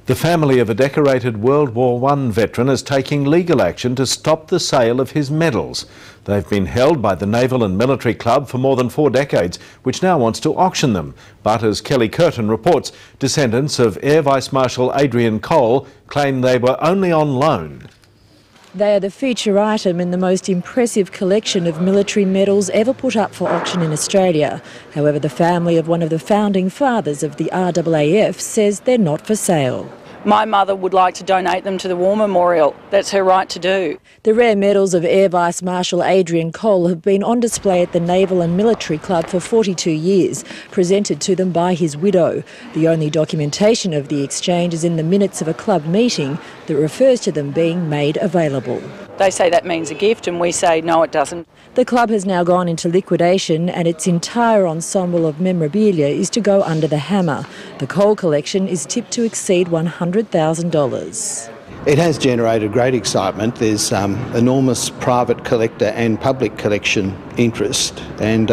The family of a decorated World War I veteran is taking legal action to stop the sale of his medals. They've been held by the Naval and Military Club for more than 4 decades, which now wants to auction them. But as Kelly Curtin reports, descendants of Air Vice Marshal Adrian Cole claim they were only on loan. They are the feature item in the most impressive collection of military medals ever put up for auction in Australia. However, the family of one of the founding fathers of the RAAF says they're not for sale. My mother would like to donate them to the War Memorial. That's her right to do. The rare medals of Air Vice Marshal Adrian Cole have been on display at the Naval and Military Club for 42 years, presented to them by his widow. The only documentation of the exchange is in the minutes of a club meeting that refers to them being made available. They say that means a gift and we say no, it doesn't. The club has now gone into liquidation and its entire ensemble of memorabilia is to go under the hammer. The Cole collection is tipped to exceed $100,000. It has generated great excitement. There's enormous private collector and public collection interest, and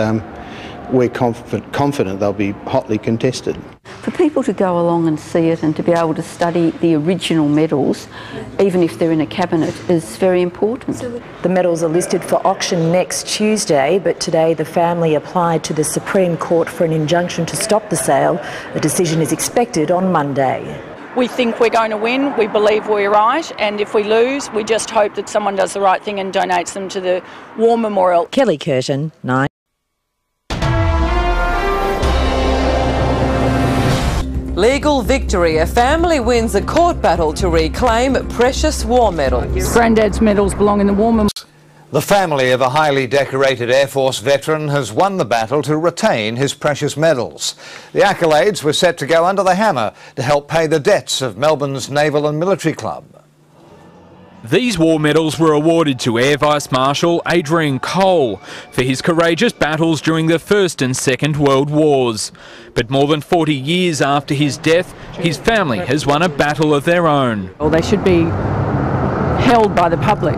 we're confident they'll be hotly contested. For people to go along and see it and to be able to study the original medals, even if they're in a cabinet, is very important. The medals are listed for auction next Tuesday, but today the family applied to the Supreme Court for an injunction to stop the sale. A decision is expected on Monday. We think we're going to win, we believe we're right, and if we lose, we just hope that someone does the right thing and donates them to the War Memorial. Kelly Curtin, 9. Legal victory. A family wins a court battle to reclaim precious war medals. Granddad's medals belong in the War Memorial. The family of a highly decorated Air Force veteran has won the battle to retain his precious medals. The accolades were set to go under the hammer to help pay the debts of Melbourne's Naval and Military Club. These war medals were awarded to Air Vice Marshal Adrian Cole for his courageous battles during the First and Second World Wars. But more than 40 years after his death, his family has won a battle of their own. Well, they should be held by the public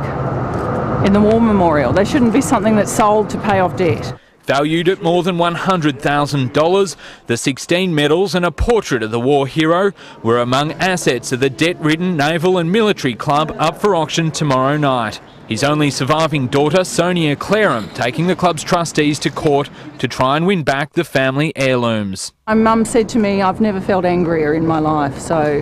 in the War Memorial. They shouldn't be something that's sold to pay off debt. Valued at more than $100,000, the 16 medals and a portrait of the war hero were among assets of the debt-ridden Naval and Military Club up for auction tomorrow night. His only surviving daughter, Sonia Clerehan, taking the club's trustees to court to try and win back the family heirlooms. My mum said to me, I've never felt angrier in my life, so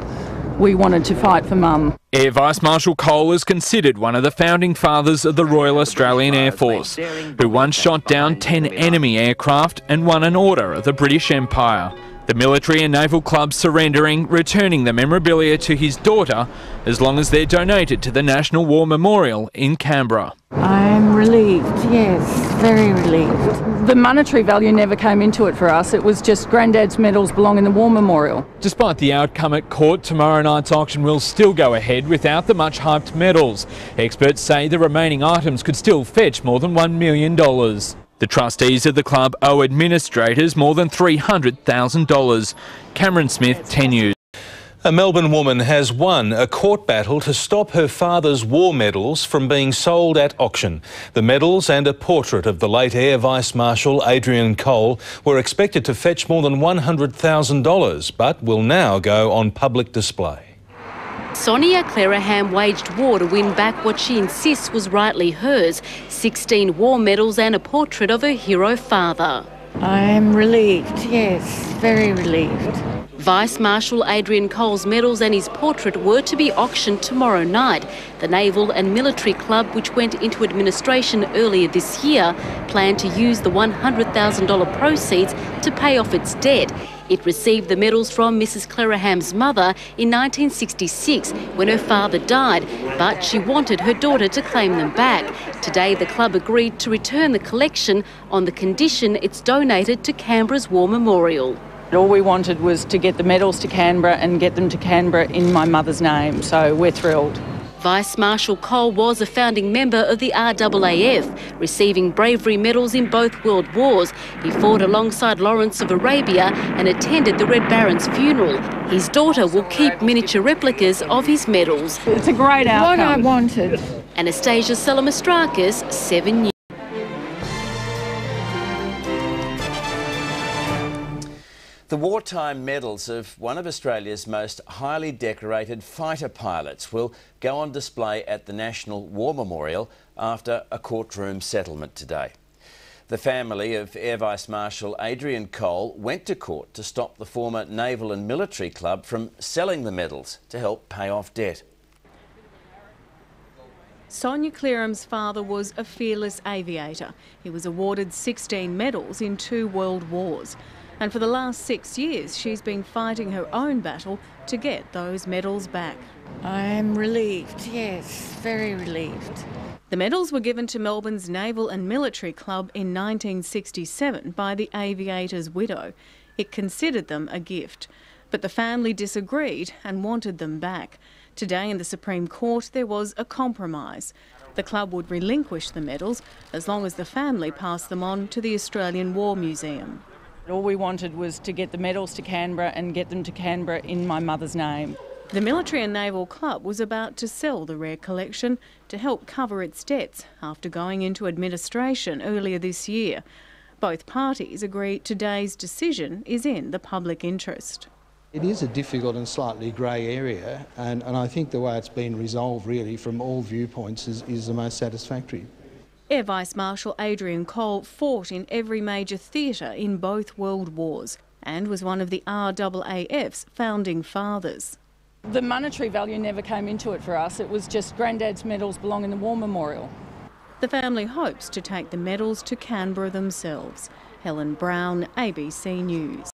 we wanted to fight for Mum. Air Vice Marshal Cole is considered one of the founding fathers of the Royal Australian Air Force, who once shot down 10 enemy aircraft and won an order of the British Empire. The military and naval clubs surrendering, returning the memorabilia to his daughter as long as they're donated to the National War Memorial in Canberra. I'm relieved, yes, very relieved. The monetary value never came into it for us. It was just Granddad's medals belong in the War Memorial. Despite the outcome at court, tomorrow night's auction will still go ahead without the much-hyped medals. Experts say the remaining items could still fetch more than $1 million. The trustees of the club owe administrators more than $300,000. Cameron Smith, 10 News. A Melbourne woman has won a court battle to stop her father's war medals from being sold at auction. The medals and a portrait of the late Air Vice Marshal Adrian Cole were expected to fetch more than $100,000, but will now go on public display. Sonia Clerehan waged war to win back what she insists was rightly hers, 16 war medals and a portrait of her hero father. I'm relieved, yes, very relieved. Vice Marshal Adrian Cole's medals and his portrait were to be auctioned tomorrow night. The Naval and Military Club, which went into administration earlier this year, planned to use the $100,000 proceeds to pay off its debt. It received the medals from Mrs. Clerehan's mother in 1966 when her father died, but she wanted her daughter to claim them back. Today the club agreed to return the collection on the condition it's donated to Canberra's War Memorial. All we wanted was to get the medals to Canberra and get them to Canberra in my mother's name, so we're thrilled. Vice Marshal Cole was a founding member of the RAAF, receiving bravery medals in both world wars. He fought alongside Lawrence of Arabia and attended the Red Baron's funeral. His daughter will keep miniature replicas of his medals. It's a great outcome. What I wanted. Anastasia Salamastrakis, 7 News. The wartime medals of one of Australia's most highly decorated fighter pilots will go on display at the National War Memorial after a courtroom settlement today. The family of Air Vice Marshal Adrian Cole went to court to stop the former Naval and Military Club from selling the medals to help pay off debt. Sonia Clereham's father was a fearless aviator. He was awarded 16 medals in 2 world wars. And for the last 6 years, she's been fighting her own battle to get those medals back. I'm relieved, yes, very relieved. The medals were given to Melbourne's Naval and Military Club in 1967 by the aviator's widow. It considered them a gift. But the family disagreed and wanted them back. Today in the Supreme Court there was a compromise. The club would relinquish the medals as long as the family passed them on to the Australian War Museum. All we wanted was to get the medals to Canberra and get them to Canberra in my mother's name. The Military and Naval Club was about to sell the rare collection to help cover its debts after going into administration earlier this year. Both parties agree today's decision is in the public interest. It is a difficult and slightly grey area, and I think the way it's been resolved really from all viewpoints is the most satisfactory. Air Vice Marshal Adrian Cole fought in every major theatre in both world wars and was one of the RAAF's founding fathers. The monetary value never came into it for us. It was just Granddad's medals belong in the War Memorial. The family hopes to take the medals to Canberra themselves. Helen Brown, ABC News.